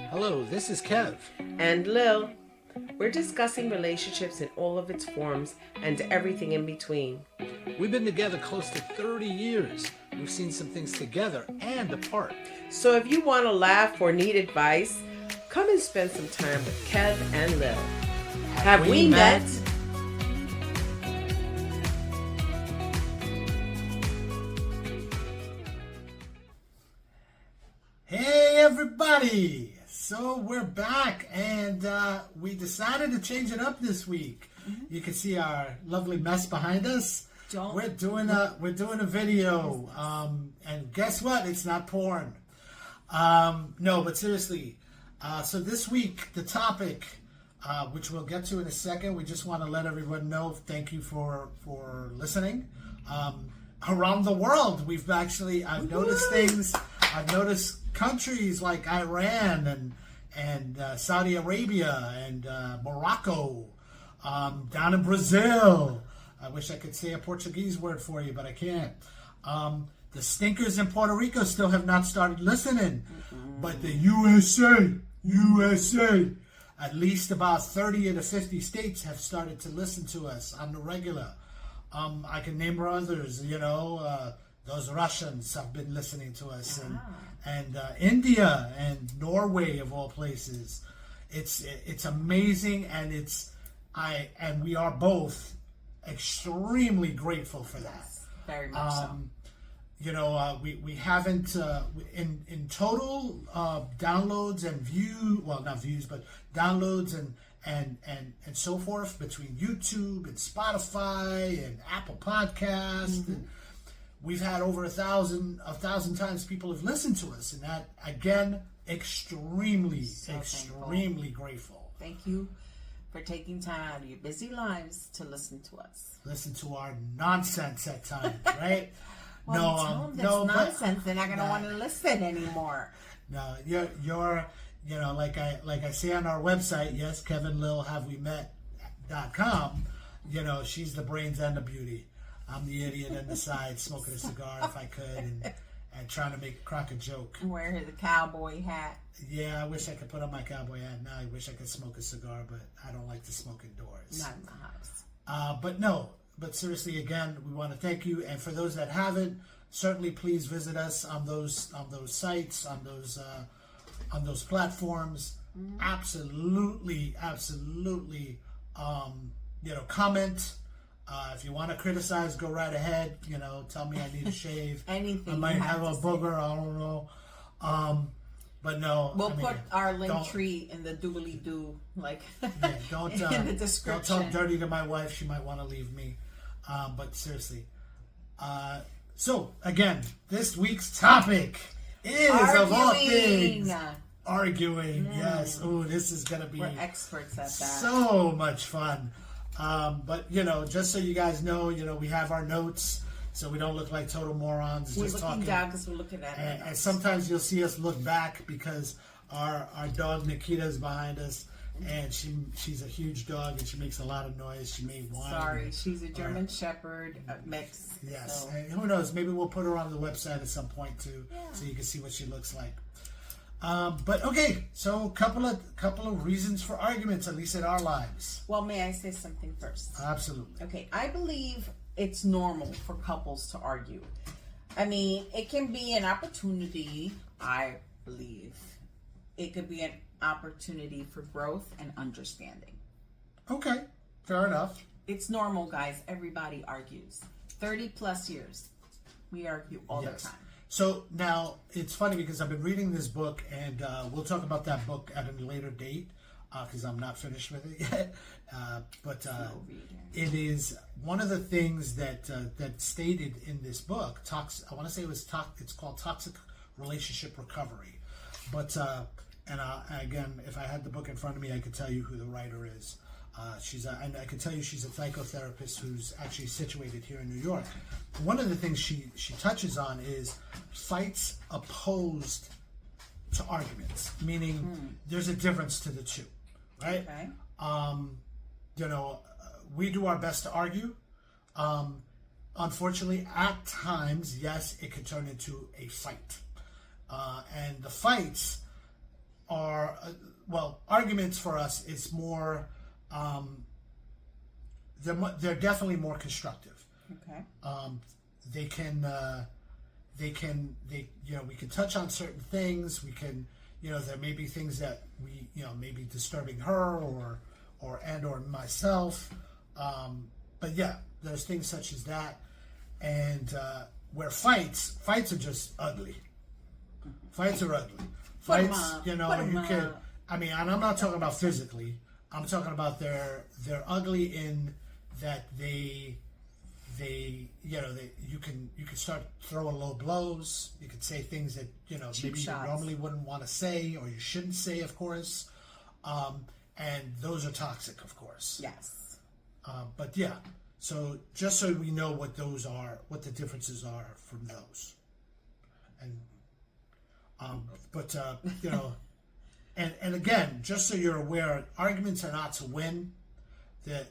Hello, this is Kev. And Lil. We're discussing relationships in all of its forms and everything in between. We've been together close to 30 years. We've seen some things together and apart. So if you want to laugh or need advice, come and spend some time with Kev and Lil. Have we met? Hey everybody! So we're back, and we decided to change it up this week. You can see our lovely mess behind us. We're doing a video, and guess what? It's not porn. No, but seriously. So this week the topic, which we'll get to in a second, we just want to let everyone know. Thank you for listening. Around the world, I've noticed things. I've noticed countries like Iran and Saudi Arabia and Morocco, down in Brazil. I wish I could say a Portuguese word for you, but I can't. The stinkers in Puerto Rico still have not started listening, but the USA, at least about 30 of the 50 states have started to listen to us on the regular. I can name others, those Russians have been listening to us, and India and Norway of all places. It's amazing, and we are both extremely grateful for that. Yes, very much so. We haven't in total downloads and downloads and so forth between YouTube and Spotify and Apple Podcasts. And we've had over 1,000 times people have listened to us, and that again, extremely grateful. Thank you for taking time out of your busy lives to listen to us. Listen to our nonsense at times, right? Well, tell them that's nonsense. They're not going to want to listen anymore. No, you're like I say on our website, yes, KevinLilHaveWeMet.com. She's the brains and the beauty. I'm the idiot on the side, smoking a cigar if I could, and trying to crack a joke. Wear the cowboy hat. Yeah, I wish I could put on my cowboy hat now. I wish I could smoke a cigar, but I don't like to smoke indoors. Not in the house. But seriously, again, we want to thank you. And for those that haven't, certainly please visit us on those sites, on those platforms. Absolutely. Comment. If you want to criticize, go right ahead. Tell me I need a shave. Anything. I might have a booger. I don't know. But no. We'll put our link tree in the doobly-doo, in the description. Don't talk dirty to my wife. She might want to leave me. But seriously. So, again, this week's topic is, of all things, arguing. Yes. Ooh, this is going to be... We're experts at that. So much fun. But, just so you guys know, we have our notes, so we don't look like total morons. We're just looking talking down because we're looking at it. And sometimes you'll see us look back because our dog Nikita is behind us, and she's a huge dog, and she makes a lot of noise. She may whine. Sorry, she's a German Shepherd mix. Yes, so. And who knows? Maybe we'll put her on the website at some point too, so you can see what she looks like. But okay, so a couple of reasons for arguments, at least in our lives. Well, may I say something first? Absolutely. Okay, I believe it's normal for couples to argue. I mean, it can be an opportunity, I believe. It could be an opportunity for growth and understanding. Okay, fair enough. It's normal, guys. Everybody argues. 30 plus years, we argue all the time. So now it's funny because I've been reading this book, and we'll talk about that book at a later date because I'm not finished with it yet. But it is one of the things that stated in this book. I want to say it's called Toxic Relationship Recovery. But again, if I had the book in front of me, I could tell you who the writer is. And I can tell you she's a psychotherapist who's actually situated here in New York. One of the things she touches on is fights opposed to arguments, meaning there's a difference to the two, right? Okay. We do our best to argue. Unfortunately, at times, yes, it could turn into a fight. And the fights are arguments for us is more. They're definitely more constructive. Okay. They can we can touch on certain things. We can, there may be things that we, may be disturbing her or myself. But yeah, there's things such as that. And where fights are just ugly. Fights are ugly. Fights, and I'm not talking about physically. I'm talking about they're ugly in that you can start throwing low blows. You can say things that maybe shots. you normally wouldn't want to say or you shouldn't say, of course. And those are toxic, of course. Yes. But yeah, so just so we know what those are, what the differences are from those, and and again, just so you're aware, arguments are not to win. That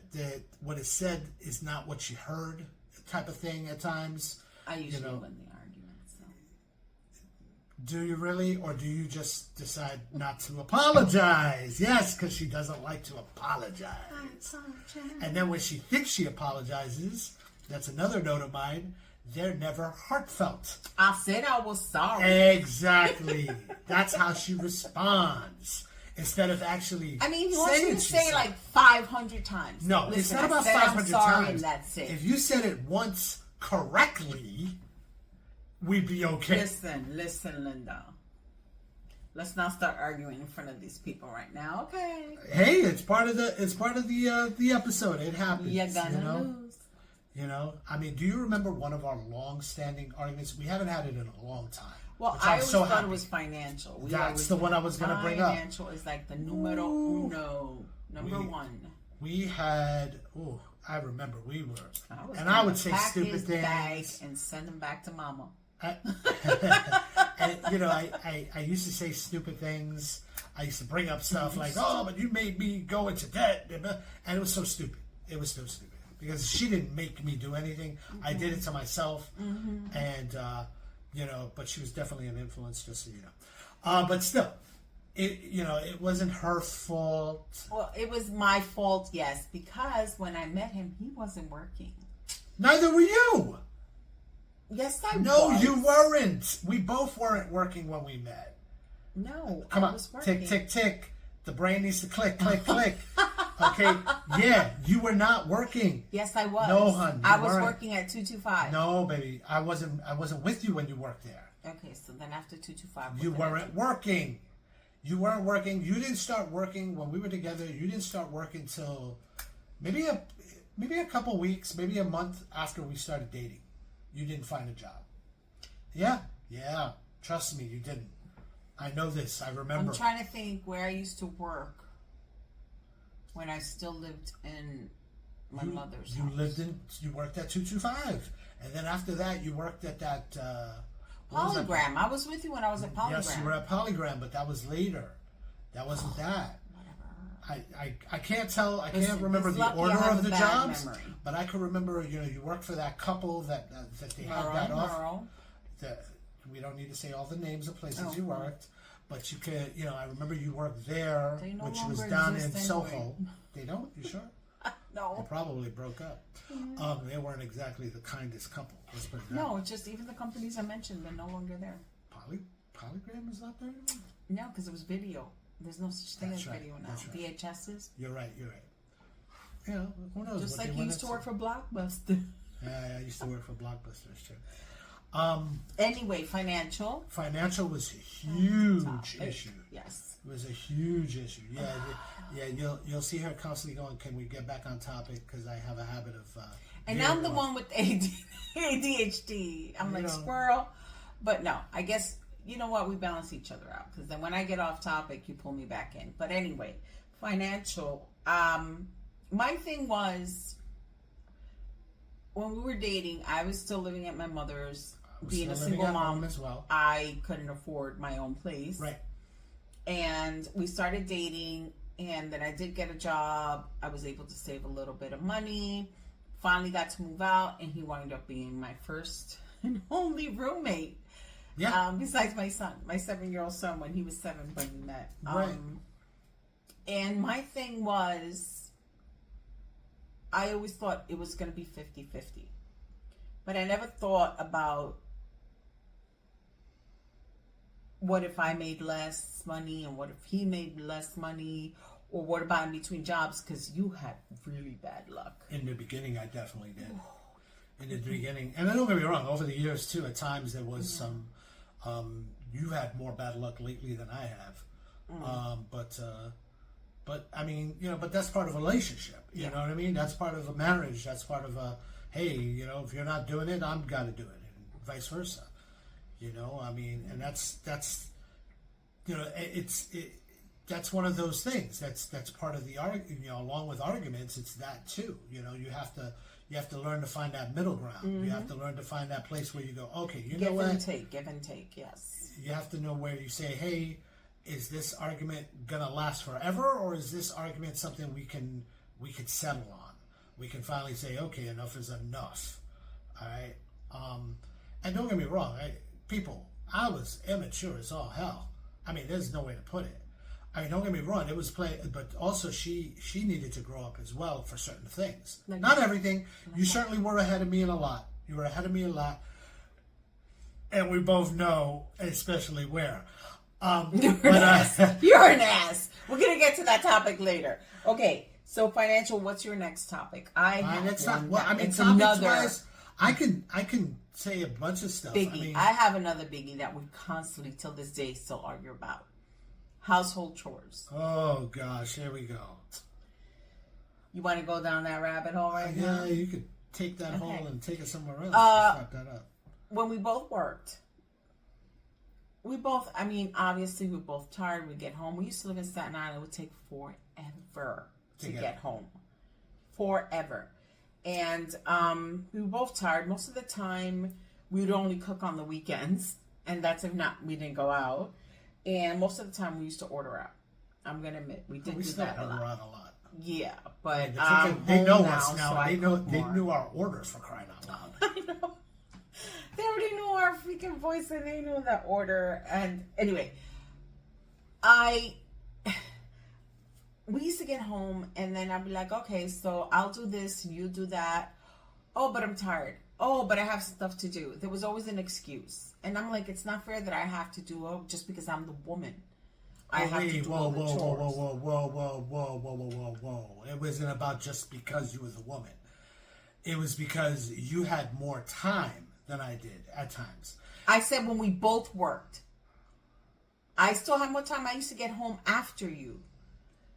what is said is not what you heard, type of thing at times. I usually win the arguments. So. Do you really, or do you just decide not to apologize? Yes, because she doesn't like to apologize. I apologize. And then when she thinks she apologizes, that's another note of mine, they're never heartfelt. I said I was sorry. Exactly. That's how she responds. Instead of actually he wants you to say like 500 times. No, Listen, it's not about I said 500 I'm sorry times. And that's it. If you said it once correctly, we'd be okay. Listen, Linda. Let's not start arguing in front of these people right now, okay? Hey, it's part of the episode. It happens. You're gonna lose. Do you remember one of our long-standing arguments? We haven't had it in a long time. Well, I always thought it was financial. That's the one I was going to bring up. Financial is like the numero uno, number one. We had, I remember we were, I would say stupid things. Bag and send them back to mama. And, I used to say stupid things. I used to bring up stuff like, but you made me go into debt. And it was so stupid. It was so stupid. Because she didn't make me do anything. Mm-hmm. I did it to myself. Mm-hmm. And, but she was definitely an influence, just so you know. But still, it wasn't her fault. Well, it was my fault, yes, because when I met him, he wasn't working. Neither were you. Yes, I was. No, you weren't. We both weren't working when we met. No, Come I on, was working. tick, tick, tick. The brain needs to click, click, click. Okay, yeah, you were not working. Yes, I was. No, hon, I was weren't. working at 225. No, baby, I wasn't with you when you worked there. Okay, so then after 225, you weren't working. You weren't working. You didn't start working when we were together. You didn't start working till maybe a couple weeks, maybe a month after we started dating. You didn't find a job. Yeah. Trust me, you didn't. I know this. I remember. I'm trying to think where I used to work when I still lived in my mother's house. You worked at 225. And then after that, you worked at that... Polygram. I was with you when I was at Polygram. Yes, you were at Polygram, but that was later. That wasn't that. Whatever. I can't tell. I can't remember the order of the jobs, memory. but I can remember. You worked for that couple that they had that off. We don't need to say all the names of places you worked, but you could. I remember you worked there, which was down in Soho. They don't. You sure? No. They probably broke up. Yeah. They weren't exactly the kindest couple. Let's put it down. No, it's just even the companies I mentioned, they're no longer there. Polygram is not there anymore? No, because it was video. There's no such thing as video now. Right. VHSs. You're right. Yeah, who knows? Just like you used to work for Blockbuster. Yeah, I used to work for Blockbusters too. Anyway, financial. Financial was a huge issue. Yes. It was a huge issue. Yeah. You'll see her constantly going, "Can we get back on topic?" Because I have a habit of. And I'm the one with ADHD. I'm like squirrel, but no. I guess you know what? We balance each other out because then when I get off topic, you pull me back in. But anyway, financial. My thing was when we were dating, I was still living at my mother's. Being a single mom as well, I couldn't afford my own place. Right. And we started dating, and then I did get a job. I was able to save a little bit of money. Finally got to move out, and he wound up being my first and only roommate. Yeah. Besides my son, my 7-year-old son, when he was 7 when we met. Right. And my thing was, I always thought it was going to be 50-50. But I never thought about what if I made less money and what if he made less money, or what about in between jobs, because you had really bad luck. In the beginning, I definitely did. In the beginning, and don't get me wrong, over the years too, at times there was some, you had more bad luck lately than I have. But I mean, but that's part of a relationship. You know what I mean? That's part of a marriage. That's part of a, hey, if you're not doing it, I'm got to do it, and vice versa. I mean, and that's that's one of those things. That's part of the argument. Along with arguments, it's that too. You have to learn to find that middle ground. You have to learn to find that place where you go, okay, know what? Give and take, yes. You have to know where you say, hey, is this argument gonna last forever, or is this argument something we can settle on? We can finally say, okay, enough is enough. All right. And don't get me wrong, people, I was immature as all hell. I mean, there's no way to put it. I mean, don't get me wrong, it was but also she needed to grow up as well for certain things. Not everything. You certainly were ahead of me in a lot. You were ahead of me a lot. And we both know, especially where. You're an ass. We're going to get to that topic later. Okay, so financial, what's your next topic? Topics-wise, I can say a bunch of stuff. Biggie. I have another biggie that we constantly, till this day, still argue about. Household chores. Oh, gosh, here we go. You want to go down that rabbit hole right now? Yeah, you could take that hole and take it somewhere else. Wrap that up. When we both worked, obviously we're both tired. We get home. We used to live in Staten Island. It would take forever to get home. Forever. And we were both tired. Most of the time, we would only cook on the weekends. And that's if not, we didn't go out. And most of the time, we used to order out. I'm going to admit, we did do that a lot. Out a lot. Yeah, but they know us now. They knew our orders, for crying out loud. I know. They already knew our freaking voice, and they knew that order. And anyway, we used to get home, and then I'd be like, okay, so I'll do this, and you do that. Oh, but I'm tired. Oh, but I have stuff to do. There was always an excuse. And I'm like, it's not fair that I have to do it just because I'm the woman. I have to do all the chores. Whoa. It wasn't about just because you were the woman. It was because you had more time than I did at times. I said when we both worked. I still have more time. I used to get home after you.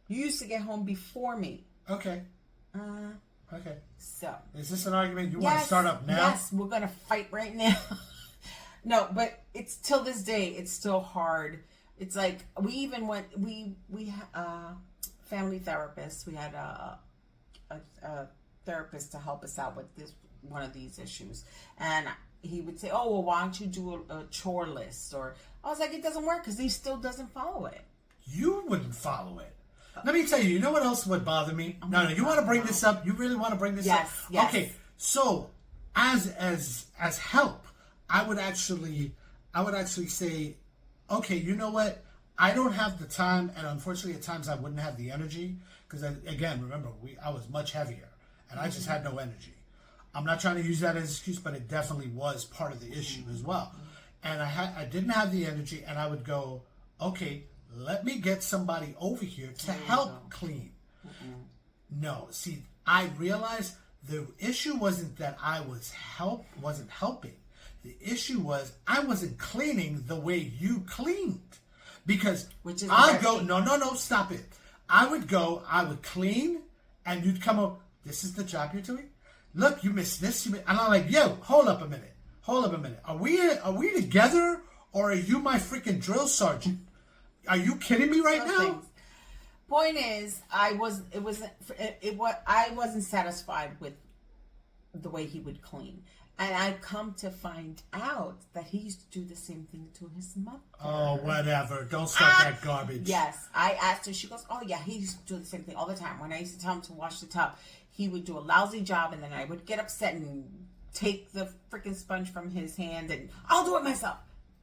You used to get home before me. Okay. Okay. So. Is this an argument you want to start up now? Yes, we're going to fight right now. No, but it's till this day, it's still hard. It's like, we even went, we family therapists, we had a therapist to help us out with one of these issues. And he would say, oh, well, why don't you do a chore list? Or I was like, it doesn't work because he still doesn't follow it. You wouldn't follow it. Let me tell you, you know what else would bother me? No, you want to bring this up? You really want to bring this up? Yes. Okay, so as help, I would actually say, okay, you know what? I don't have the time, and unfortunately at times I wouldn't have the energy, because again, remember, I was much heavier, and I just had no energy. I'm not trying to use that as an excuse, but it definitely was part of the issue as well. And I didn't have the energy, and I would go, okay, let me get somebody over here to help clean. No, see, I realized the issue wasn't that I wasn't helping. The issue was I wasn't cleaning the way you cleaned. Because I'll go, no, stop it. I would clean, and you'd come up, this is the job you're doing? Look, you missed this. And I'm like, yo, hold up a minute. Are we together, or are you my freaking drill sergeant? Are you kidding me right now? Point is, I wasn't satisfied with the way he would clean. And I come to find out that he used to do the same thing to his mother. Oh, whatever. Don't start that garbage. Yes. I asked her. She goes, oh, yeah, he used to do the same thing all the time. When I used to tell him to wash the tub, he would do a lousy job, and then I would get upset and take the freaking sponge from his hand, and I'll do it myself.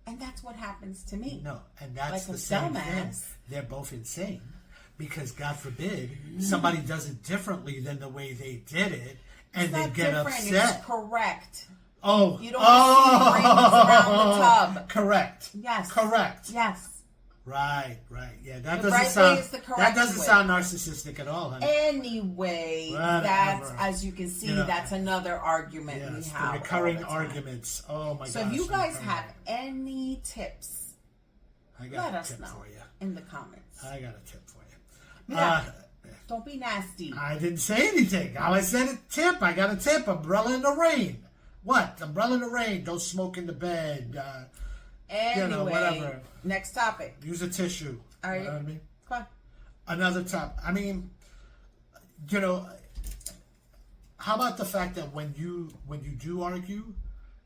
And that's what happens to me. No, and that's like the same thing. They're both insane. because God forbid somebody does it differently than the way they did it, and they It's get not different, upset. It's correct. Oh, You don't see rings around the tub. Correct. Yes. Correct. Yes. Right. Yeah, that The doesn't right sound. way is the correct That doesn't way. sound narcissistic at all, honey. Anyway, Whatever. that's, as you can see, You know, that's another argument we Yes, have. the recurring all the time. arguments. Oh my gosh. So if you guys recurring have arguments. any tips, I got let a us tip know for you. in the comments. I got a tip for you. Yeah. Don't be nasty. I didn't say anything. All I said a tip. I got a tip. Umbrella in the rain. What? Umbrella in the rain. Don't smoke in the bed. Anyway, whatever. next topic. Use a tissue. All right. You know what I mean? Come on. Another top. I mean, how about the fact that when you do argue,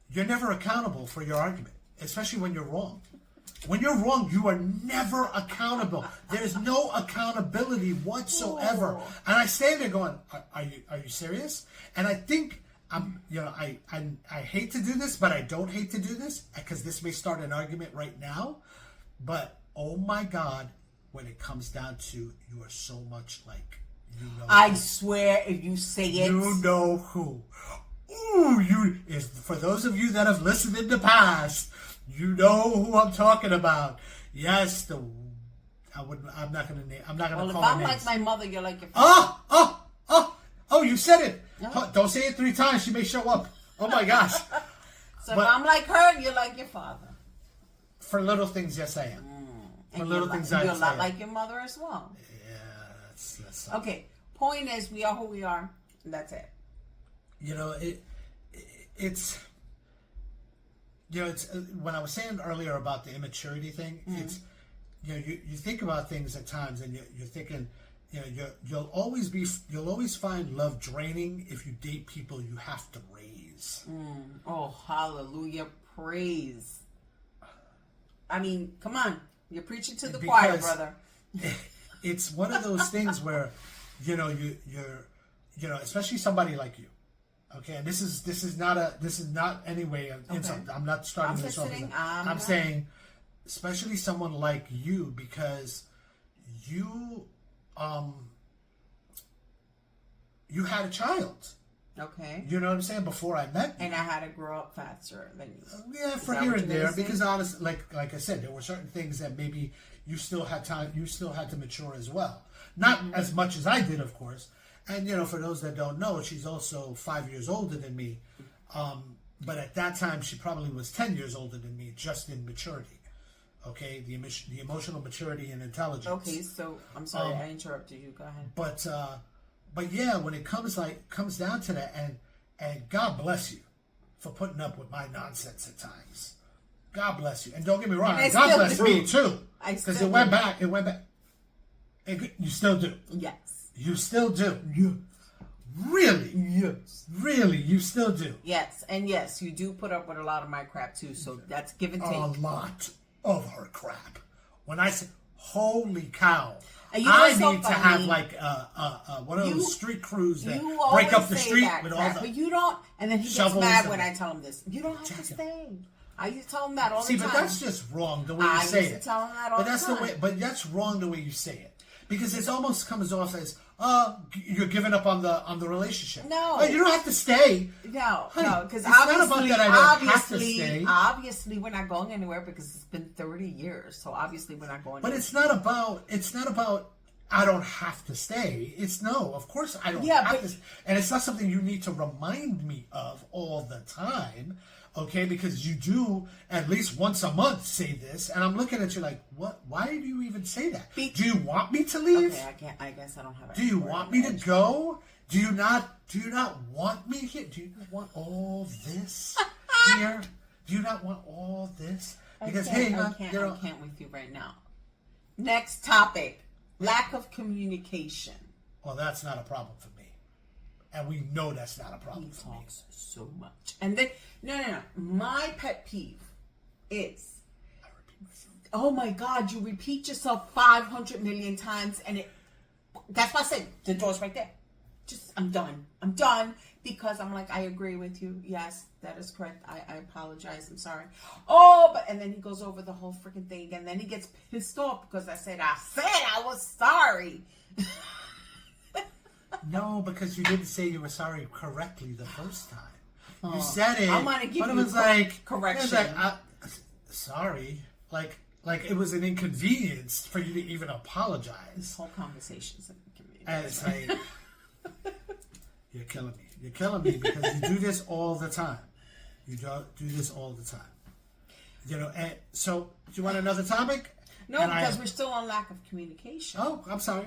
you're never accountable for your argument, especially when you're wrong. When you're wrong, you are never accountable. There's no accountability whatsoever. Oh. And I stay there going, "Are you serious?" And I think I hate to do this, but I don't hate to do this because this may start an argument right now. But oh my God, when it comes down to you are so much like I swear, if you say it, you know who. Ooh, for those of you that have listened in the past, you know who I'm talking about. Yes, I'm not gonna name. I'm not gonna well, if call I'm her like names. my mother, you're like your Oh! You said it. No. Don't say it 3 times. She may show up. Oh my gosh. So But- if I'm like her, you're like your father. For little things, yes, I am. For And little you're things, like, I you're a lot am. like your mother as well. Yeah, that's Okay. Point is, we are who we are. And that's it. It's when I was saying earlier about the immaturity thing, it's you think about things at times and you're thinking, you'll always find love draining if you date people you have to raise. Oh, hallelujah, praise. I mean, come on, you're preaching to the choir, brother. It's one of those things where you're especially somebody like you. Okay, and this is not any way of insult. I'm not starting I'm this off. listening. I'm saying, especially someone like you, because you had a child. Okay. You know what I'm saying? Before I met you. And I had to grow up faster than you. Yeah, for that here what and you're there, gonna say? because honestly, like I said, there were certain things that maybe you still had time. You still had to mature as well. Not as much as I did, of course. And for those that don't know, she's also 5 years older than me. But at that time, she probably was 10 years older than me, just in maturity. Okay, the emotional maturity and intelligence. Okay, so I'm sorry I interrupted you. Go ahead. But yeah, when it comes down to that, and God bless you for putting up with my nonsense at times. God bless you, and don't get me wrong, And I God still bless do. me too, I because still it went do. back. You still do. Yes. You still do. You really, yes, really, you still do. Yes, and yes, you do put up with a lot of my crap too. So that's give and take. A lot of her crap. When I say, holy cow. And you know I what's so need to funny? have like one of those street crews that break up the street with all the. But you don't. And then he gets shovels mad and- when I tell him this. You don't have to stay. I used to tell him that all See, the time. but that's just wrong the way you I say used to it. tell him that all but the that's time. the way. But that's wrong the way you say it, because it almost comes off as, you're giving up on the relationship. No. Oh, you don't have to stay. No, Honey, no, because it's not about obviously, that I don't have to stay. obviously, we're not going anywhere because it's been 30 years. So obviously, we're not going. But it's not about. I don't have to stay. It's no. Of course, I don't Yeah, have but- to. And it's not something you need to remind me of all the time. Okay, because you do at least once a month say this, and I'm looking at you like, what? Why do you even say that? Do you want me to leave? Okay, I can't. I guess I don't have. Do you want me to go? Do you not want me here? Do you not want all this here? Do you not want all this? Because I can't with you right now. Next topic: lack of communication. well, that's not a problem for me, and we know that's not a problem He for me. talks so much, and then no. My pet peeve is, oh my God, you repeat yourself 500 million times, and that's why I said the door's right there. I'm done. because I'm like, I agree with you. Yes, that is correct. I apologize. I'm sorry. Oh, but and then he goes over the whole freaking thing again. Then he gets pissed off because I said I was sorry. No, because you didn't say you were sorry correctly the first time. You said it, I'm gonna give but it you was like correction. It was like, sorry, like it was an inconvenience for you to even apologize. This whole conversation's an inconvenience. And it's like, you're killing me. You're killing me because you do this all the time. You do this all the time. You know, and so do you want another topic? No, and because we're still on lack of communication. Oh, I'm sorry.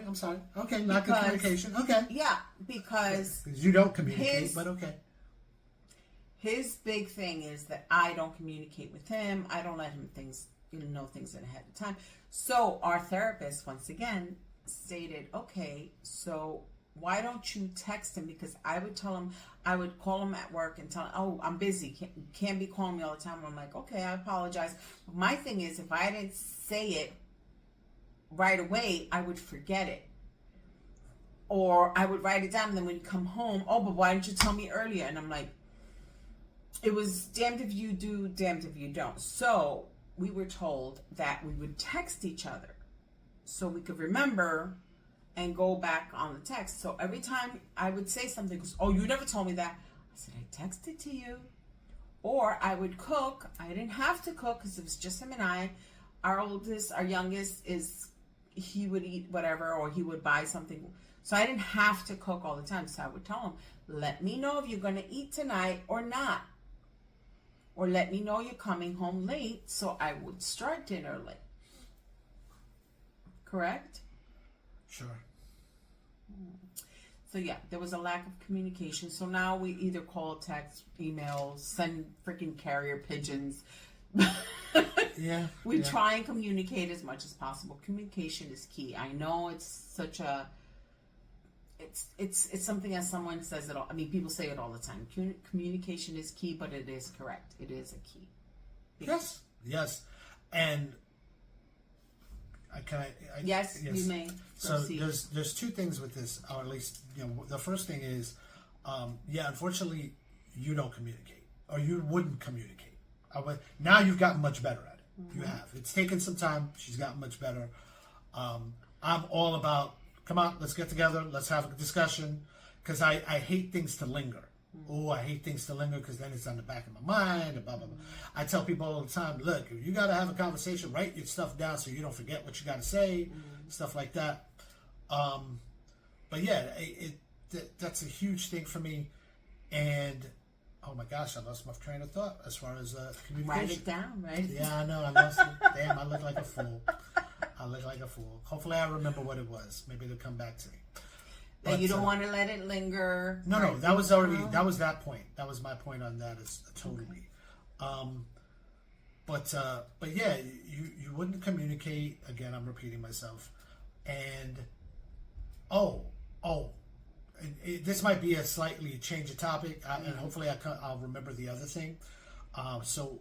Okay, lack of communication. Okay. Yeah, because you don't communicate, but okay. His big thing is that I don't communicate with him. I don't let him know things ahead of time. So our therapist, once again, stated, okay, so why don't you text him? Because I would call him at work and tell him, oh, I'm busy. Can't be calling me all the time. I'm like, okay, I apologize. But my thing is, if I didn't say it right away, I would forget it. Or I would write it down, and then when you come home, oh, but why didn't you tell me earlier? And I'm like, it was damned if you do, damned if you don't. So we were told that we would text each other so we could remember and go back on the text. So every time I would say something, goes, oh, you never told me that. I said, I texted to you. Or I would cook. I didn't have to cook because it was just him and I. Our youngest he would eat whatever, or he would buy something. So I didn't have to cook all the time. So I would tell him, let me know if you're going to eat tonight or not. Or let me know you're coming home late, so I would start dinner late. Correct? Sure. So yeah, there was a lack of communication. So now we either call, text, email, send freaking carrier pigeons. Yeah. We try and communicate as much as possible. Communication is key. I know it's such a it's something that someone says it all. I mean, people say it all the time. Communication is key, but it is correct. It is a key. Yes, and yes, you may. So there's two things with this, or at least the first thing is, unfortunately, you don't communicate, or you wouldn't communicate. Now you've gotten much better at it. Mm-hmm. You have. It's taken some time. She's gotten much better. I'm all about, come on, let's get together, let's have a discussion, because I hate things to linger. Oh, I hate things to linger because then it's on the back of my mind, and blah, blah, blah. I tell people all the time, look, if you got to have a conversation, write your stuff down so you don't forget what you got to say, stuff like that. But yeah, that's a huge thing for me. And, oh my gosh, I lost my train of thought as far as communication. Write it down, right? Yeah, I know, I lost it. Damn, I look like a fool. Hopefully I remember what it was. Maybe it'll come back to me. But you don't want to let it linger. No, that was already, that was that point. That was my point on that, is totally. But yeah, you wouldn't communicate. Again, I'm repeating myself. And, this might be a slightly change of topic, and hopefully I'll remember the other thing. So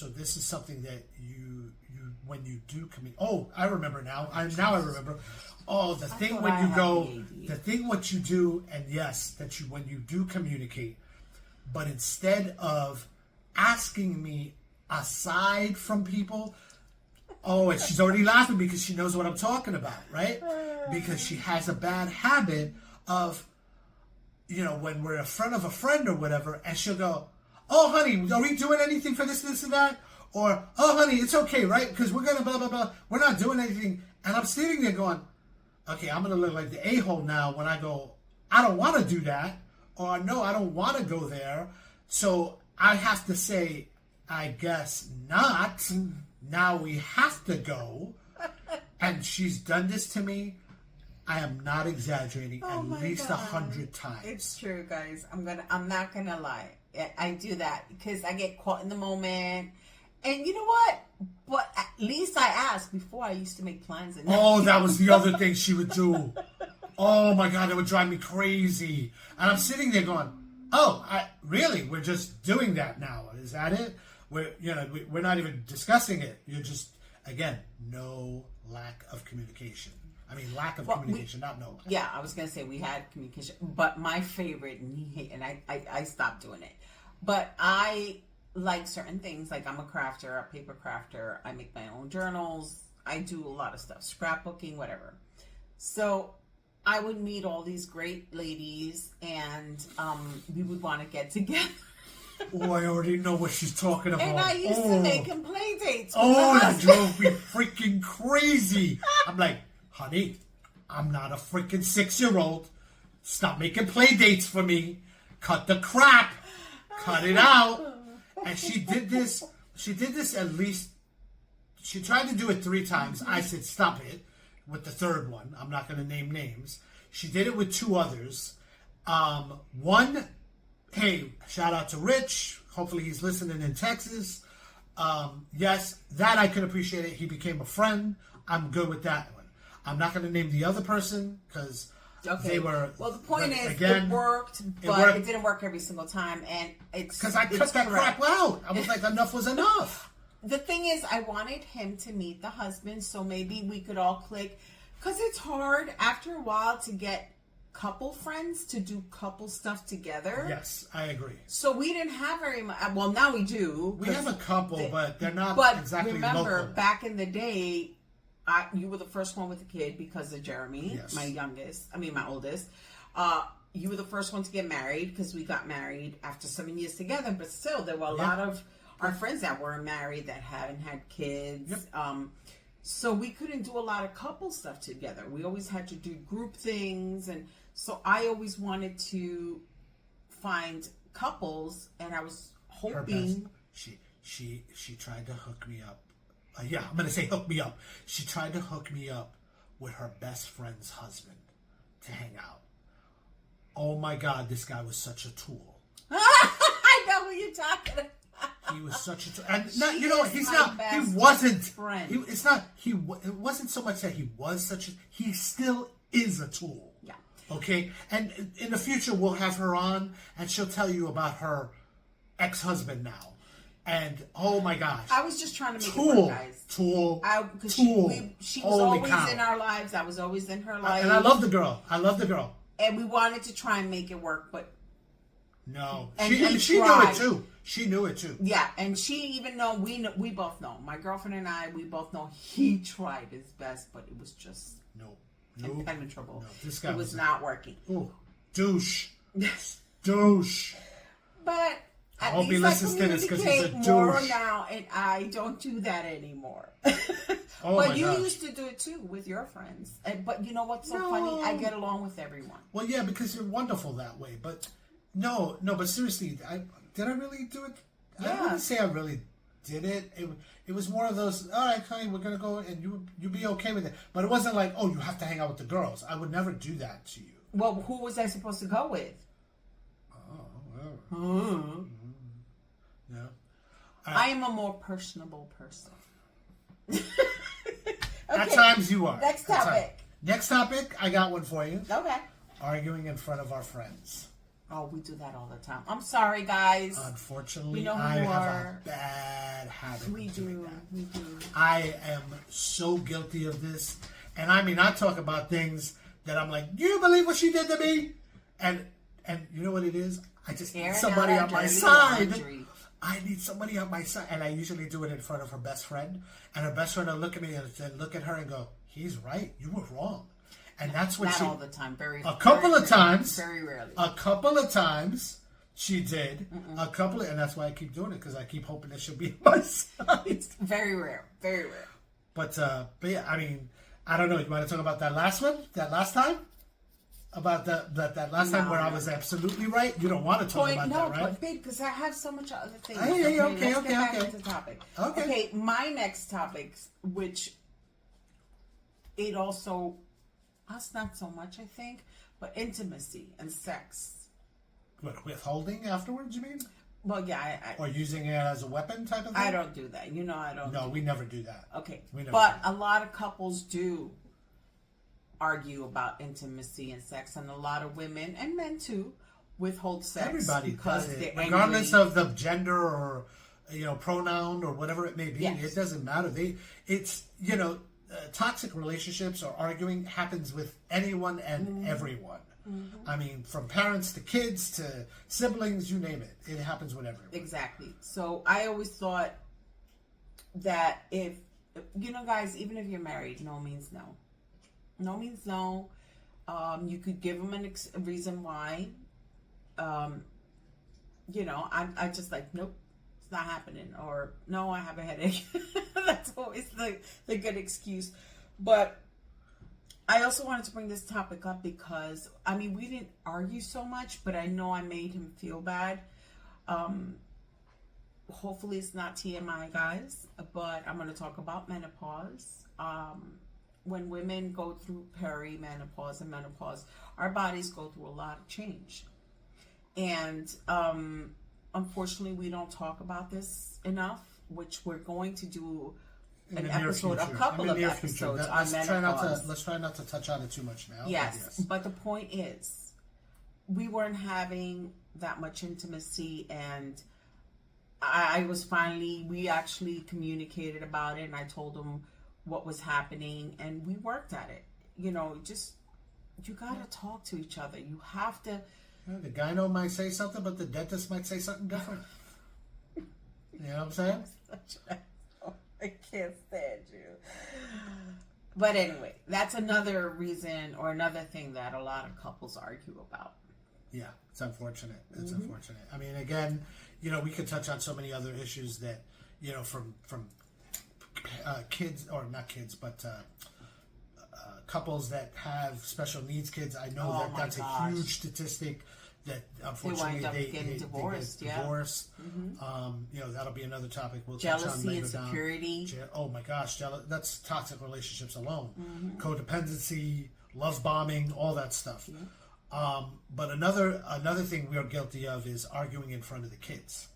this is something that you when you do communicate. Oh, I remember now. I remember. Oh, the thing when you go, the thing what you do, and yes, that you when you do communicate, but instead of asking me aside from people, and she's already laughing because she knows what I'm talking about, right? Because she has a bad habit of, when we're in front of a friend or whatever, and she'll go, oh, honey, are we doing anything for this, and that? Or, oh, honey, it's okay, right? Because we're going to blah, blah, blah. We're not doing anything. And I'm sitting there going, okay, I'm going to look like the a-hole now when I go, I don't want to do that. Or, no, I don't want to go there. So I have to say, I guess not. Now we have to go. And she's done this to me. I am not exaggerating. At least 100 times. It's true, guys. I'm not gonna lie. I do that because I get caught in the moment. And you know what? But at least I asked before. I used to make plans. And that was the other thing she would do. Oh my God, that would drive me crazy. And I'm sitting there going, really? We're just doing that now. Is that it? We're not even discussing it. You're just, again, no lack of communication. I mean, lack of communication, not no lack. Yeah, I was gonna say we had communication, but my favorite, and I stopped doing it. But I like certain things. Like I'm a crafter, a paper crafter. I make my own journals. I do a lot of stuff, scrapbooking, whatever. So I would meet all these great ladies, and we would want to get together. Oh, I already know what she's talking about. And I used to make him play dates. Oh, that drove me freaking crazy. I'm like, honey, I'm not a freaking 6-year-old. Stop making play dates for me. Cut the crap. Cut it out. And she did this at least, she tried to do it 3 times. I said, stop it, with the third one. I'm not going to name names. She did it with 2 others. One, hey, shout out to Rich. Hopefully he's listening in Texas. Yes, that I could appreciate it. He became a friend. I'm good with that one. I'm not going to name the other person because they were. Well, the point is, again, it worked, but it didn't work every single time, and it's because I cut that crap out. I was like, enough was enough. The thing is, I wanted him to meet the husband, so maybe we could all click. Because it's hard after a while to get couple friends to do couple stuff together. Yes, I agree. So we didn't have very much. Well, now we do. We have a couple, but they're not exactly remember, local. back in the day, you were the first one with a kid because of Jeremy, Yes. my oldest. You were the first one to get married because we got married after 7 years together. But still, there were a lot of our friends that were married that haven't had kids. Yep. So we couldn't do a lot of couple stuff together. We always had to do group things, and so I always wanted to find couples, and I was hoping. She tried to hook me up. Yeah, I'm gonna say hook me up. She tried to hook me up with her best friend's husband to hang out. Oh my God, this guy was such a tool. I know what you're talking about. He was such a tool, and not, you know, he's my not. He best wasn't. friend. It's not. It wasn't so much that he was such a. He still is a tool. Yeah. Okay, and in the future we'll have her on, and she'll tell you about her ex-husband now. And oh my gosh, I was just trying to make it work, guys. Tool. She was always in our lives. I was always in her life. And I love the girl. And we wanted to try and make it work, but no, and she knew it too. She knew it too. Yeah, and she even know we both know. My girlfriend and I, we both know he tried his best, but it was just impenetrable. No, this guy was not working. Ooh, douche. Yes, douche. But I hope he listens to this because he's a douche. More now, and I don't do that anymore. Oh but my you gosh. used to do it too with your friends. But you know what's so funny? I get along with everyone. Well, yeah, because you're wonderful that way. But no, but seriously, did I really do it? Yeah. I wouldn't say I really did it. It was more of those, all right, honey, we're going to go, and you be okay with it. But it wasn't like, oh, you have to hang out with the girls. I would never do that to you. Well, who was I supposed to go with? Oh, well. Yeah. I am a more personable person. At times you are. Next topic. Next topic, I got one for you. Okay. Arguing in front of our friends. Oh, we do that all the time. I'm sorry, guys. Unfortunately, we know who I you have are. a bad habit. We do. I am so guilty of this. And I mean, I talk about things that I'm like, do you believe what she did to me? And you know what it is? I just need somebody on my side. Laundry. I need somebody on my side. And I usually do it in front of her best friend. And her best friend will look at me and look at her and go, he's right. You were wrong. And that's what Not she... all the time. A couple of times. Very rarely. A couple of times she did. And that's why I keep doing it, because I keep hoping that she'll be on my side. It's very rare. Very rare. But yeah, I mean, I don't know. You want to talk about that last one? That last time? About that last time where I was absolutely right? You don't want to talk about that, right? But babe, because I have so much other things. Okay, let's get back okay. into the topic. Okay, my next topic, which it also, us not so much, I think, but intimacy and sex. What, withholding afterwards, you mean? Well, yeah. Or using it as a weapon type of thing? I don't do that. You know I don't. No, we never do that. Okay. We never but a lot of couples do argue about intimacy and sex, and a lot of women and men too withhold sex. Everybody because does it, they're regardless angry. of the gender or pronoun or whatever it may be. Yes. It doesn't matter. It's toxic relationships or arguing happens with anyone and everyone. I mean, from parents to kids to siblings, you name it. It happens with everyone. Exactly. So I always thought that if, guys, even if you're married, no means no. No means no. You could give them a reason why. I just like, nope, it's not happening. Or, no, I have a headache. That's always the good excuse. But I also wanted to bring this topic up because, we didn't argue so much, but I know I made him feel bad. Hopefully it's not TMI, guys, but I'm going to talk about menopause. When women go through perimenopause and menopause, our bodies go through a lot of change. And unfortunately, we don't talk about this enough, which we're going to do an episode, a couple of episodes on menopause. Let's try not to touch on it too much now. Yes, but the point is, we weren't having that much intimacy, and we actually communicated about it, and I told him what was happening, and we worked at it. You gotta talk to each other. You have to. The gyno might say something, but the dentist might say something different. You know what I'm saying? I can't stand you. But anyway, that's another reason or another thing that a lot of couples argue about. Yeah, it's unfortunate. It's unfortunate. I mean, again, we could touch on so many other issues that, from kids, or not kids, but couples that have special needs kids. I know that's a huge statistic that unfortunately they get divorced. That'll be another topic we'll touch on later. Jealousy, insecurity. Oh my gosh, that's toxic relationships alone. Codependency, love bombing, all that stuff. But another thing we are guilty of is arguing in front of the kids.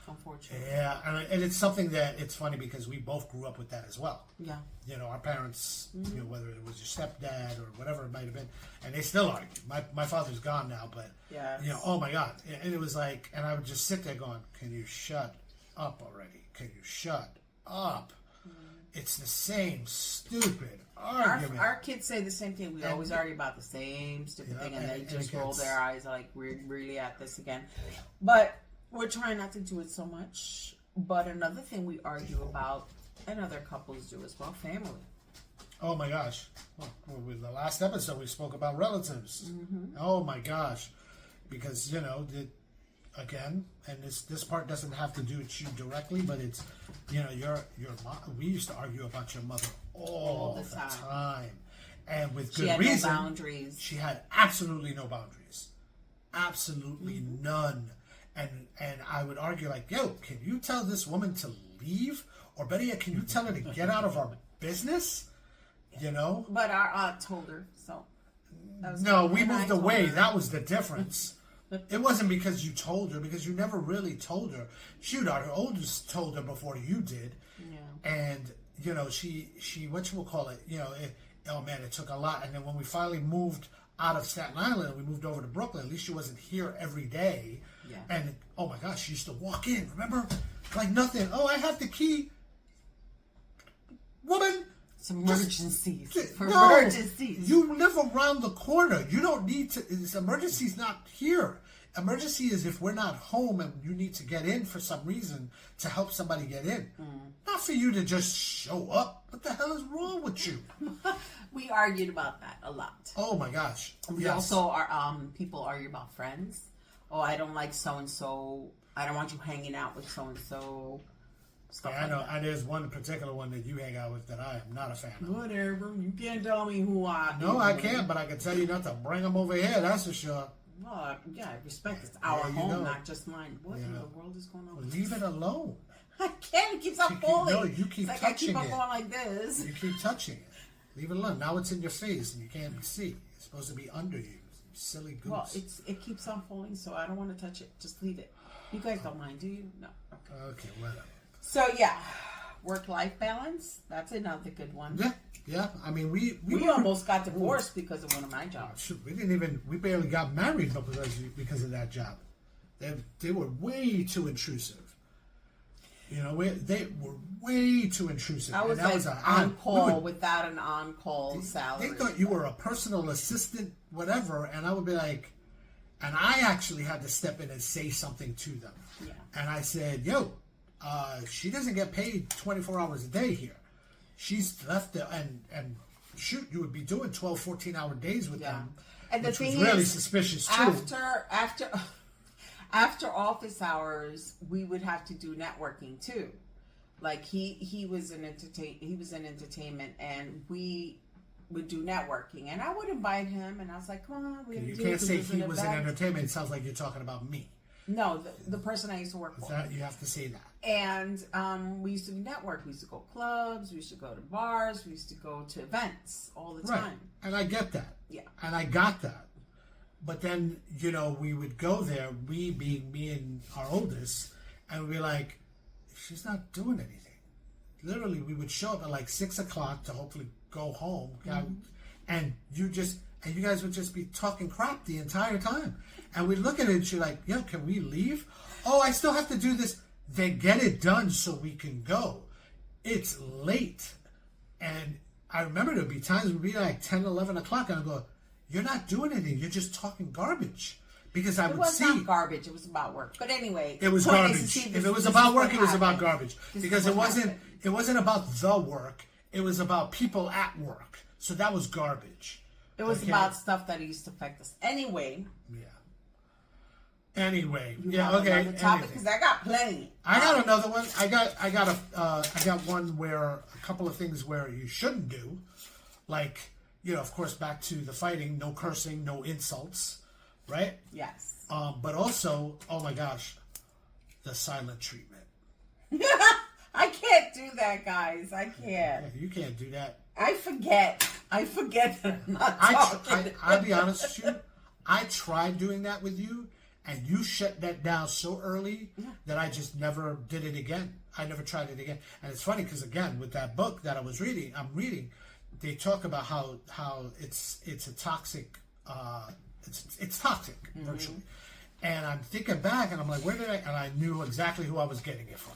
Unfortunately. Yeah, and it's something that it's funny because we both grew up with that as well. Yeah. Our parents, whether it was your stepdad or whatever it might have been, and they still argue. My father's gone now, but, oh my God. And it was like, and I would just sit there going, can you shut up already? Can you shut up? It's the same stupid argument. Our kids say the same thing. We always argue about the same stupid thing, and they just roll their eyes like, we're really at this again. But we're trying not to do it so much. But another thing we argue about, and other couples do as well, family. Oh my gosh. Well, with the last episode, we spoke about relatives. Oh my gosh. Because, again, and this part doesn't have to do with you directly, but it's, your mom. We used to argue about your mother all the time. And with good reason. No boundaries. She had absolutely no boundaries. Absolutely none. And I would argue like, yo, can you tell this woman to leave? Or better yet, can you tell her to get out of our business? But our aunt told her, so. No, we moved away. That was the difference. It wasn't because you told her, because you never really told her. Shoot, our oldest told her before you did. Yeah. And, she whatchamacallit, it took a lot. And then when we finally moved out of Staten Island and we moved over to Brooklyn, at least she wasn't here every day. Yeah. And, oh my gosh, she used to walk in, remember? Like nothing. Oh, I have the key. Woman. It's emergencies. Emergencies. You live around the corner. You don't need to. Emergency's not here. Emergency is if we're not home and you need to get in for some reason to help somebody get in. Not for you to just show up. What the hell is wrong with you? We argued about that a lot. Oh my gosh. We also are. People argue about friends. Oh, I don't like so and so. I don't want you hanging out with so and so. I know. And there's one particular one that you hang out with that I am not a fan of. Whatever. You can't tell me who I am. No, I can't, but I can tell you not to bring them over here. That's for sure. Well, yeah, I respect it's our home, not just mine. What in the world is going on? Well, leave it alone. I can't. It keeps on falling. No, you keep touching it. I keep on going like this. You keep touching it. Leave it alone. Now it's in your face and you can't see. It's supposed to be under you. You silly goose. Well, it keeps on falling, so I don't want to touch it. Just leave it. You guys don't mind, do you? No. Okay, whatever. So yeah, work-life balance. That's another good one. Yeah. I mean, we almost got divorced because of one of my jobs. Shoot, we barely got married because of that job. They were way too intrusive. You know, they were way too intrusive. I was and that like was on call without an on-call salary. They thought you were a personal assistant, whatever, and I would be like, and I actually had to step in and say something to them. Yeah. And I said, yo, she doesn't get paid 24 hours a day here. She's left there, and shoot, you would be doing 12, 14-hour days with them. And the which thing was really is, suspicious too. After office hours, we would have to do networking too. Like he was in entertainment, and we would do networking, and I would invite him, and I was like, "Come on, you can't say he was in entertainment." It sounds like you're talking about me. No, the person I used to work for. You have to say that. And we used to network. We used to go clubs. We used to go to bars. We used to go to events all the time. Right, and I get that. Yeah, and I got that. But then, you know, we would go there, we being me and our oldest, and we'd be like, she's not doing anything. Literally, we would show up at like 6 o'clock to hopefully go home. And you guys would just be talking crap the entire time. And we look at it and she's like, yo, can we leave? Oh, I still have to do this. Then get it done so we can go. It's late. And I remember there'd be times we'd be like 10, 11 o'clock, and I'd go, you're not doing anything. You're just talking garbage. Because I would see. It was not garbage. It was about work. But anyway. It was garbage. If it was about work, it was about garbage. Because it wasn't about the work. It was about people at work. So that was garbage. It was about stuff that used to affect us. Anyway. Yeah. Anyway. You Yeah, have okay. another topic? Because I got plenty. I got another one. I got one where a couple of things where you shouldn't do. Like, you know, of course, back to the fighting, no cursing, no insults, right? Yes. But also, oh my gosh, the silent treatment. I can't do that, guys. I can't. Yeah, you can't do that. I forget that I'm not talking. I'll be honest with you. I tried doing that with you, and you shut that down so early that I just never did it again. I never tried it again. And it's funny because, again, with that book that I'm reading, they talk about how it's a toxic, it's toxic virtually. And I'm thinking back, and I'm like, where did I? And I knew exactly who I was getting it from.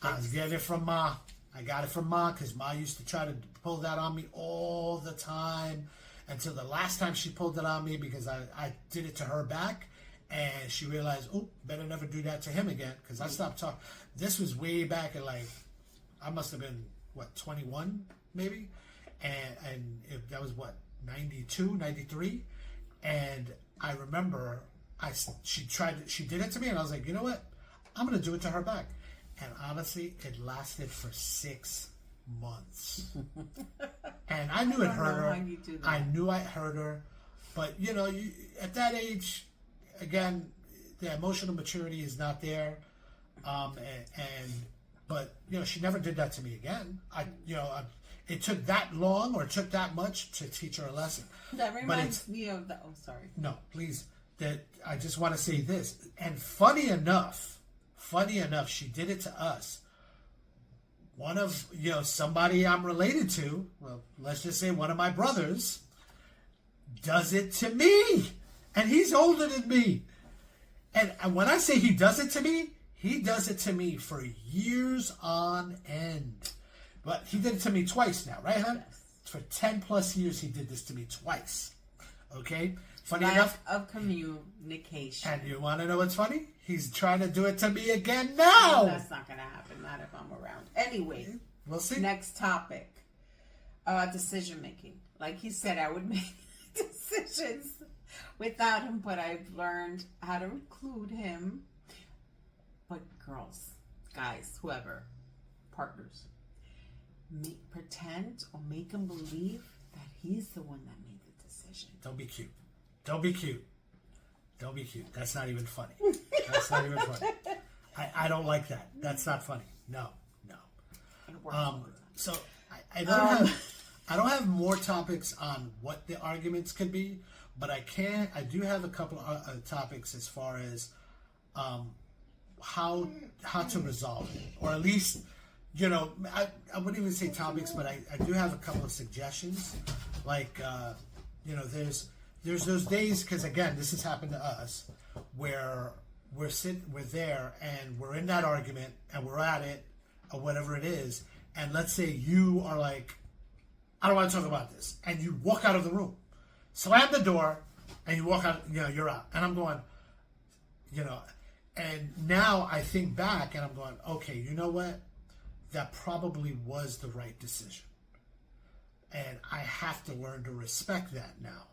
I was getting it from Ma. I got it from Ma because Ma used to try to pull that on me all the time until the last time she pulled it on me because I did it to her back, and she realized, oh, better never do that to him again because I stopped talking. This was way back at like, I must have been, 21 maybe? And that was 92, 93, and I remember she did it to me, and I was like, you know what, I'm gonna do it to her back, and honestly, it lasted for 6 months, and I knew it hurt her. I knew I hurt her, but you know, at that age, again, the emotional maturity is not there, but you know, she never did that to me again. It took that long or it took that much to teach her a lesson. That reminds me of the... Oh, sorry. No, please. That I just want to say this. And funny enough, she did it to us. One of, somebody I'm related to, well, let's just say one of my brothers, does it to me. And he's older than me. And when I say he does it to me, he does it to me for years on end. But he did it to me twice now, right, hon? Yes. For 10 plus years, he did this to me twice. Okay? Funny enough. Of communication. And you want to know what's funny? He's trying to do it to me again now. No, that's not going to happen. Not if I'm around. Anyway. We'll see. Next topic. Decision making. Like he said, I would make decisions without him, but I've learned how to include him. But girls, guys, whoever, partners, pretend or make him believe that he's the one that made the decision. Don't be cute. Don't be cute. Don't be cute. That's not even funny. That's not even funny. I don't like that. That's not funny. No. So I don't have more topics on what the arguments could be, but I do have a couple of topics as far as how to resolve it, or at least, I wouldn't even say topics, but I do have a couple of suggestions. Like, there's those days, because again, this has happened to us, where we're there, and we're in that argument, and we're at it, or whatever it is, and let's say you are like, I don't want to talk about this, and you walk out of the room, slam the door, and you walk out, you're out. And I'm going, and now I think back, and I'm going, okay, you know what? That probably was the right decision. And I have to learn to respect that now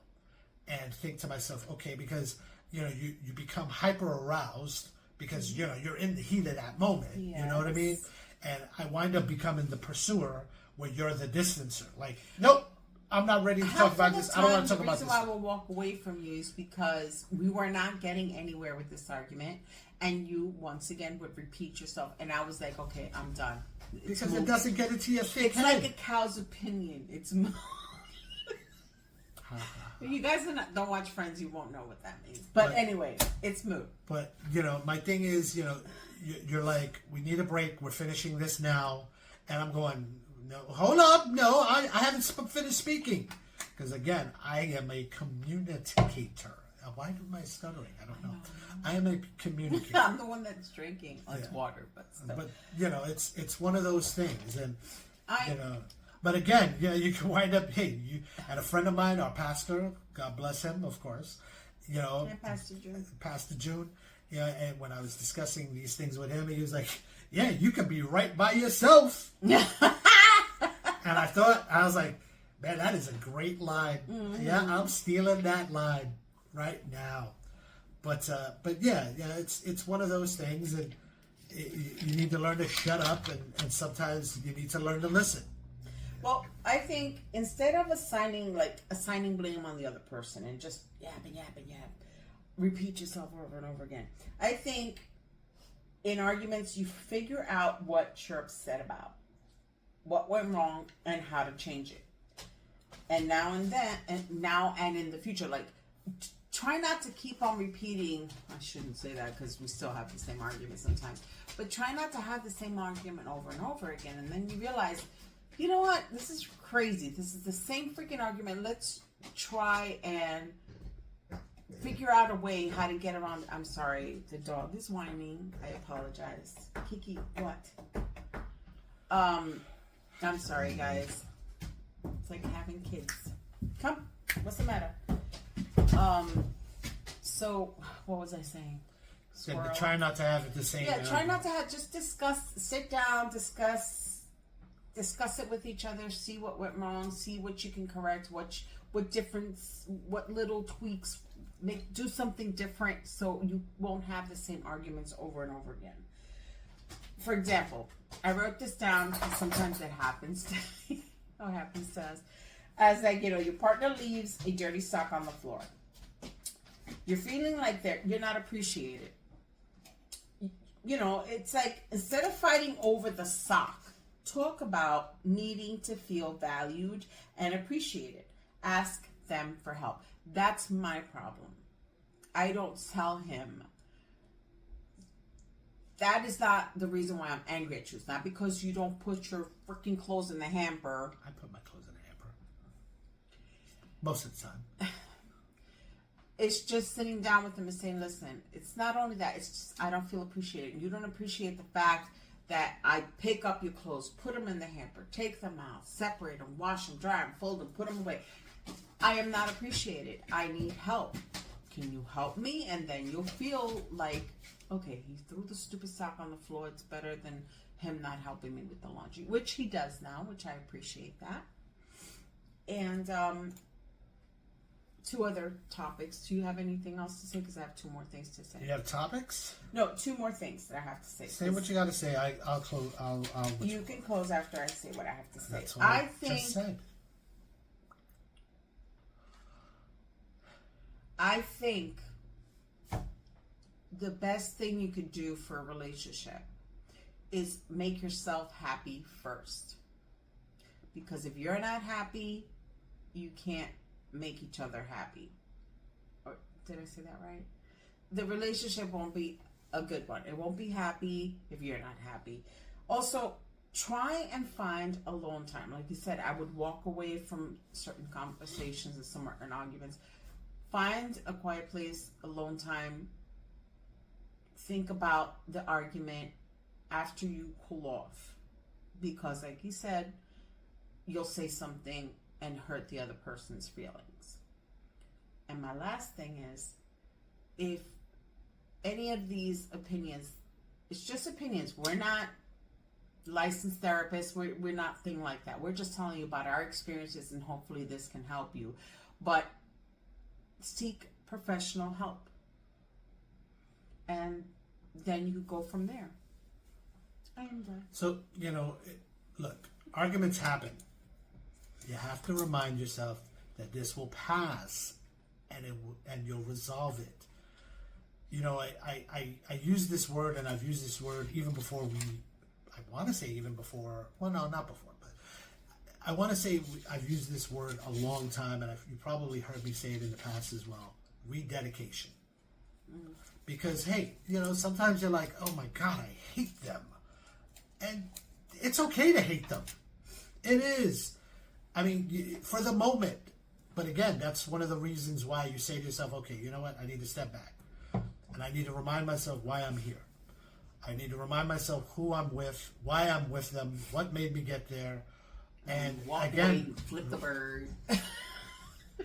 and think to myself, okay, because, you become hyper aroused because, you're in the heat of that moment. Yes. You know what I mean? And I wind up becoming the pursuer where you're the distancer. Like, nope, I'm not ready to talk about this. I don't want to talk about this. The reason why I will walk away from you is because we were not getting anywhere with this argument. And you, once again, would repeat yourself. And I was like, okay, I'm done. Because it doesn't get into your thick head. It's like a cow's opinion. It's if you guys don't watch Friends, you won't know what that means. But anyway, it's moot. But, my thing is, you're like, we need a break. We're finishing this now. And I'm going, no, hold up. No, I haven't finished speaking. Because, again, I am a communicator. Why am I stuttering? I don't know. I am a communicator. I'm the one that's drinking. Oh, it's water, but still. But, it's one of those things. And, but again, you can wind up, and a friend of mine, our pastor, God bless him, of course, Pastor June, and when I was discussing these things with him, he was like, yeah, you can be right by yourself. And I was like, man, that is a great line. Mm-hmm. Yeah, I'm stealing that line right now. But yeah, it's one of those things, and you need to learn to shut up, and sometimes you need to learn to listen. Well, I think instead of assigning blame on the other person and just yapping, repeat yourself over and over again. I think in arguments you figure out what you're upset about, what went wrong, and how to change it. And now and in the future, try not to keep on repeating. I shouldn't say that because we still have the same argument sometimes. But try not to have the same argument over and over again. And then you realize, you know what? This is crazy. This is the same freaking argument. Let's try and figure out a way how to get around. I'm sorry, the dog is whining. I apologize. Kiki, what? I'm sorry, guys. It's like having kids. Come. What's the matter? So, what was I saying? Try not to have it the same. Yeah, try not to have, just sit down, discuss it with each other, see what went wrong, see what you can correct, what difference, what little tweaks, do something different so you won't have the same arguments over and over again. For example, I wrote this down because sometimes it happens to us. As your partner leaves a dirty sock on the floor. You're feeling like you're not appreciated. It's like, instead of fighting over the sock, talk about needing to feel valued and appreciated. Ask them for help. That's my problem. I don't tell him. That is not the reason why I'm angry at you. It's not because you don't put your freaking clothes in the hamper. I put my clothes in the hamper. Most of the time. It's just sitting down with him and saying, listen, it's not only that, it's just I don't feel appreciated. You don't appreciate the fact that I pick up your clothes, put them in the hamper, take them out, separate them, wash them, dry them, fold them, put them away. I am not appreciated. I need help. Can you help me? And then you'll feel like, okay, he threw the stupid sock on the floor. It's better than him not helping me with the laundry, which he does now, which I appreciate that. And 2 other topics. Do you have anything else to say? Because I have 2 more things to say. You have topics? No, 2 more things that I have to say. Say what you got to say. I'll close. You can close after I say what I have to say. That's what I just said. I think the best thing you could do for a relationship is make yourself happy first. Because if you're not happy, you can't make each other happy. Or did I say that right? The relationship won't be a good one. It won't be happy if you're not happy. Also, try and find alone time. Like you said, I would walk away from certain conversations and arguments. Find a quiet place, alone time. think about the argument after you cool off, because like you said, you'll say something and hurt the other person's feelings. And my last thing is, if any of these opinions, it's just opinions, we're not licensed therapists, we're not thing like that, we're just telling you about our experiences, and hopefully this can help you, but seek professional help, and then you go from there. I am done. So, look, arguments happen. You have to remind yourself that this will pass, and you'll resolve it. I use this word, and I've used this word even before not before, but I want to say I've used this word a long time, and you probably heard me say it in the past as well. Rededication. Because, hey, sometimes you're like, oh my God, I hate them. And it's okay to hate them. It is. I mean, for the moment. But again, that's one of the reasons why you say to yourself, okay, you know what? I need to step back. And I need to remind myself why I'm here. I need to remind myself who I'm with, why I'm with them, what made me get there. And again, flip the bird.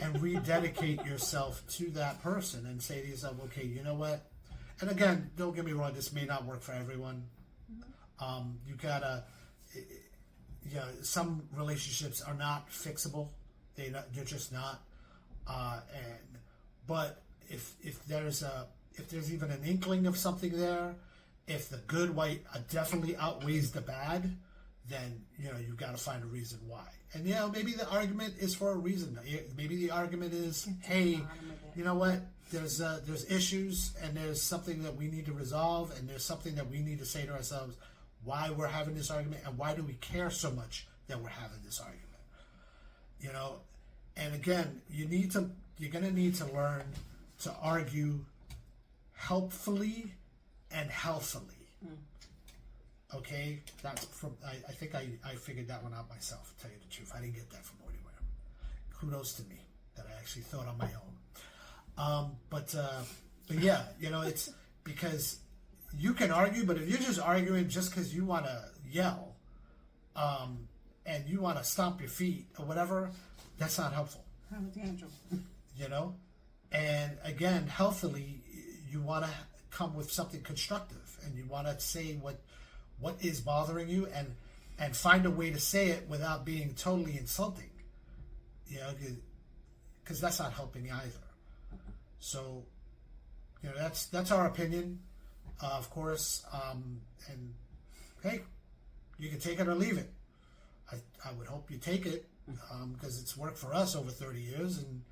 And rededicate yourself to that person and say to yourself, okay, you know what? And again, don't get me wrong, this may not work for everyone. You gotta, some relationships are not fixable. They're just not. But if there's even an inkling of something there, if the good definitely outweighs the bad, then you've got to find a reason why. And maybe the argument is for a reason. Maybe the argument is, hey, you know what? There's issues, and there's something that we need to resolve, and there's something that we need to say to ourselves why we're having this argument, and why do we care so much that we're having this argument. And again, you're gonna need to learn to argue helpfully and healthily. Okay, that's from. I think I figured that one out myself. To tell you the truth, I didn't get that from anywhere. Kudos to me that I actually thought on my own. But yeah, it's because you can argue, but if you're just arguing just because you want to yell, and you want to stomp your feet or whatever, that's not helpful. Have a tantrum. And again, healthily, you want to come with something constructive, and you want to say what is bothering you, and find a way to say it without being totally insulting. Because that's not helping either. So, that's our opinion, of course. And hey, you can take it or leave it. I would hope you take it, because it's worked for us over 30 years, and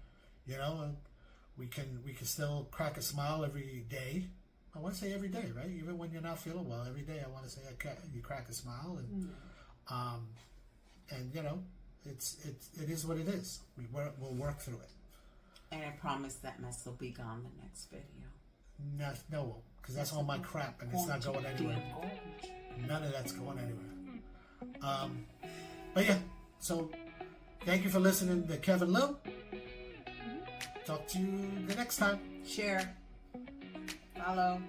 we can still crack a smile every day. I want to say every day, right? Even when you're not feeling well, every day I want to say you crack a smile, and it is what it is. We'll work through it. And I promise that mess will be gone the next video. No, because that's all my crap, and it's not going anywhere. None of that's going anywhere. But yeah, so thank you for listening to Kevin Lil. Talk to you the next time. Share. Follow.